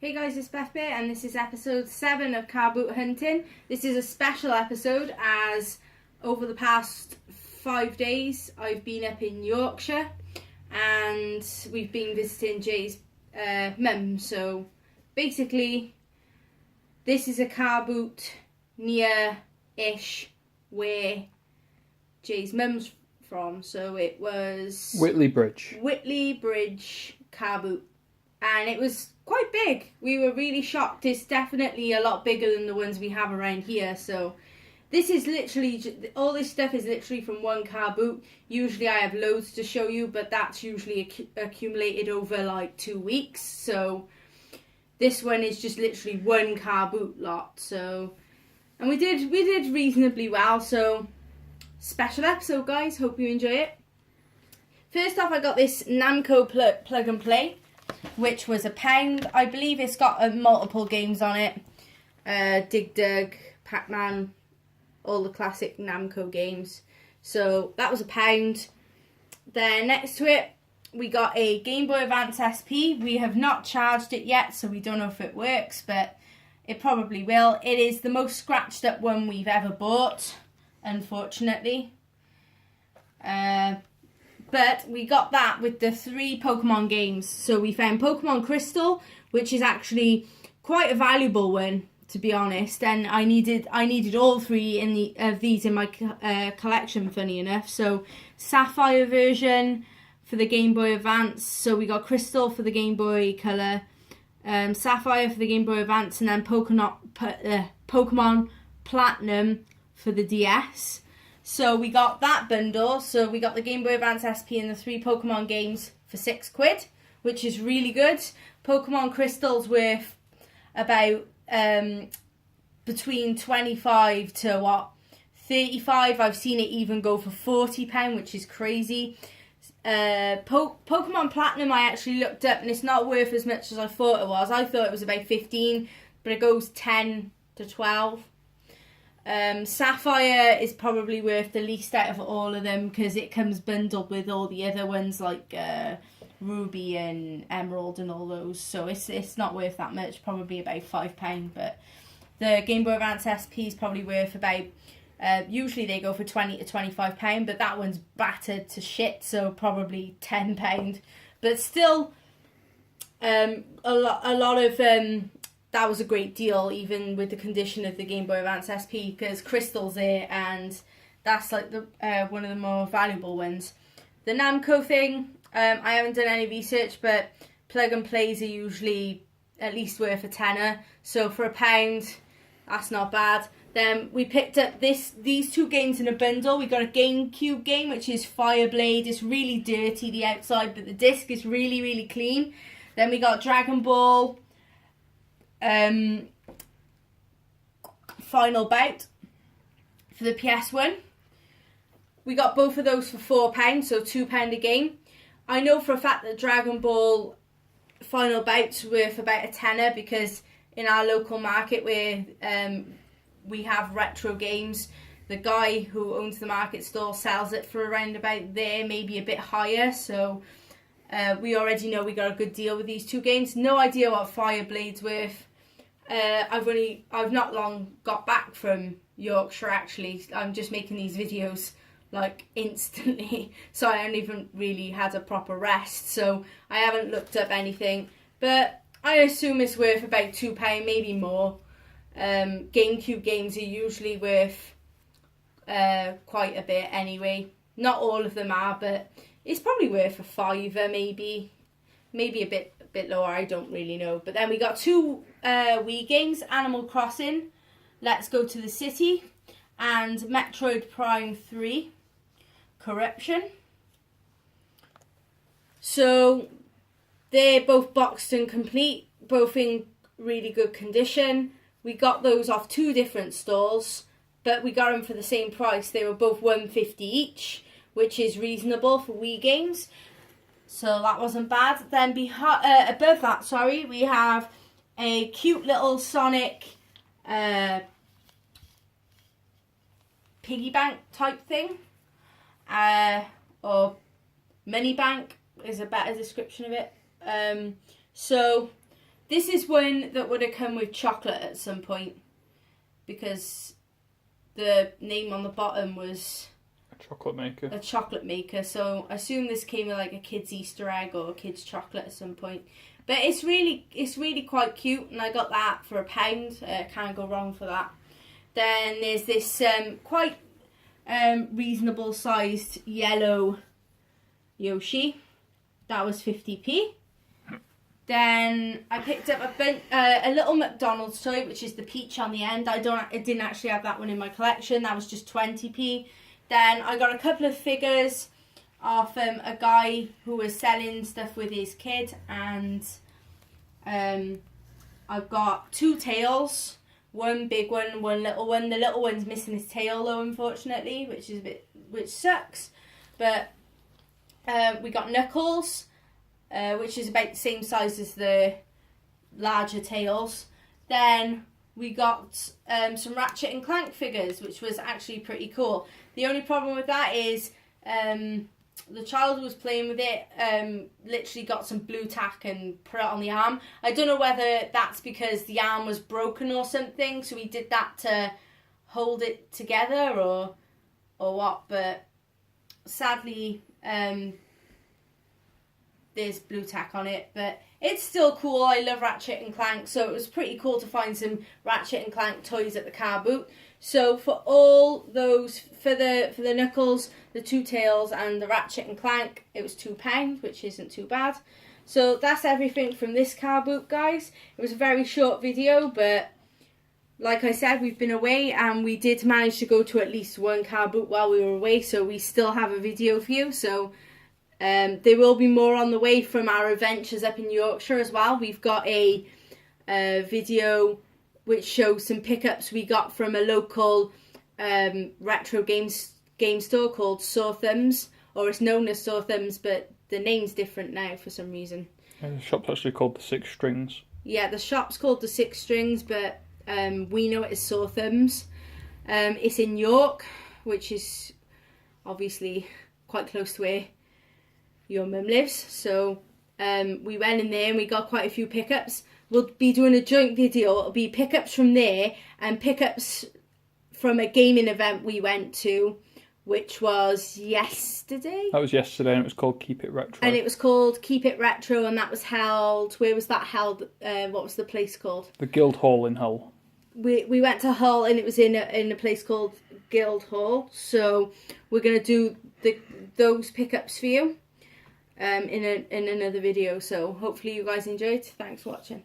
Hey guys, it's Beth Bear and this is episode 7 of Carboot Hunting. This is a special episode as over the past 5 days I've been up in Yorkshire and we've been visiting Jay's mum. So basically this is a car boot near-ish where Jay's mum's from. So it was Whitley Bridge car boot. And it was quite big. We were really shocked. It's definitely a lot bigger than the ones we have around here. So this is literally, all this stuff is literally from one car boot. Usually I have loads to show you, but that's usually accumulated over like 2 weeks. So this one is just literally one car boot lot. So, and we did reasonably well. So special episode, guys. Hope you enjoy it. First off, I got this Namco plug and play, which was £1. I believe it's got multiple games on it. Dig Dug, Pac-Man, all the classic Namco games. So that was £1. Then next to it, we got a Game Boy Advance SP. We have not charged it yet, so we don't know if it works, but it probably will. It is the most scratched up one we've ever bought, unfortunately. But we got that with the 3 Pokemon games. So we found Pokemon Crystal, which is actually quite a valuable one, to be honest. And I needed all 3 of these in my collection, funny enough. So Sapphire version for the Game Boy Advance. So we got Crystal for the Game Boy Color, Sapphire for the Game Boy Advance, and then Pokemon Platinum for the DS. So we got that bundle. So we got the Game Boy Advance SP and the 3 Pokemon games for £6, which is really good. Pokemon Crystal's worth about between 25 to 35. I've seen it even go for £40, which is crazy. Pokemon Platinum I actually looked up and it's not worth as much as I thought it was. I thought it was about 15, but it goes 10 to 12. Sapphire is probably worth the least out of all of them because it comes bundled with all the other ones like Ruby and Emerald and all those. So it's not worth that much, probably about £5. But the Game Boy Advance SP is probably worth about, usually they go for £20 to £25, but that one's battered to shit, so probably £10. But still, a lot of that was a great deal, even with the condition of the Game Boy Advance SP, because Crystal's there, and that's like the one of the more valuable ones. The Namco thing, I haven't done any research, but plug and plays are usually at least worth a tenner. So for £1, that's not bad. Then we picked up these 2 games in a bundle. We got a GameCube game, which is Fireblade. It's really dirty, the outside, but the disc is really, really clean. Then we got Dragon Ball Final Bout for the PS1. We got both of those for £4, so £2 a game. I know for a fact that Dragon Ball Final Bout's worth about a tenner because in our local market where we have retro games, the guy who owns the market stall sells it for around about there, maybe a bit higher. So we already know we got a good deal with these 2 games. No idea what Fireblade's worth. I've not long got back from Yorkshire actually. I'm just making these videos like instantly, so I haven't even really had a proper rest, so I haven't looked up anything, but I assume it's worth about £2, maybe more. GameCube games are usually worth quite a bit anyway. Not all of them are, but it's probably worth a £5, maybe a bit lower, I don't really know. But then we got 2 Wii games, Animal Crossing, Let's Go to the City, and Metroid Prime 3, Corruption. So they're both boxed and complete, both in really good condition. We got those off 2 different stalls, but we got them for the same price. They were both £1.50 each, which is reasonable for Wii games. So that wasn't bad. Then above that, we have a cute little Sonic piggy bank type thing. Or mini bank is a better description of it. So This is one that would have come with chocolate at some point, because the name on the bottom was a chocolate maker. So I assume this came with like a kid's Easter egg or a kid's chocolate at some point. But it's really quite cute, and I got that for £1. Can't go wrong for that. Then there's this quite reasonable sized yellow Yoshi. That was 50p. Then I picked up a little McDonald's toy, which is the peach on the end. I didn't actually have that one in my collection. That was just 20p. Then I got a couple of figures of a guy who was selling stuff with his kid, and I've got 2 tails. One big one, one little one. The little one's missing his tail though, unfortunately, which sucks. But we got Knuckles, which is about the same size as the larger tails. Then we got some Ratchet and Clank figures, which was actually pretty cool. The only problem with that is the child who was playing with it literally got some blue tack and put it on the arm. I don't know whether that's because the arm was broken or something, so he did that to hold it together or what, but sadly there's blue tack on it, but it's still cool. I love Ratchet and Clank, so it was pretty cool to find some Ratchet and Clank toys at the Carboot. So for all those, for the Knuckles, the 2 tails, and the Ratchet and Clank, it was £2, which isn't too bad. So that's everything from this Carboot, guys. It was a very short video, but like I said, we've been away, and we did manage to go to at least one Carboot while we were away, so we still have a video for you. So there will be more on the way from our adventures up in Yorkshire as well. We've got a video which shows some pickups we got from a local retro game store called Sore Thumbs, or it's known as Sore Thumbs, but the name's different now for some reason. And the shop's actually called the Six Strings. Yeah, the shop's called the Six Strings, but we know it as Sore Thumbs. It's in York, which is obviously quite close to where your mum lives. So we went in there and we got quite a few pickups. We'll be doing a joint video. It'll be pickups from there and pickups from a gaming event we went to, which was yesterday. That was yesterday, and it was called Keep It Retro. And it was called Keep It Retro, and that was held... Where was that held? What was the place called? The Guild Hall in Hull. We went to Hull, and it was in a place called Guild Hall. So we're going to do those pickups for you in another video. So hopefully you guys enjoyed. Thanks for watching.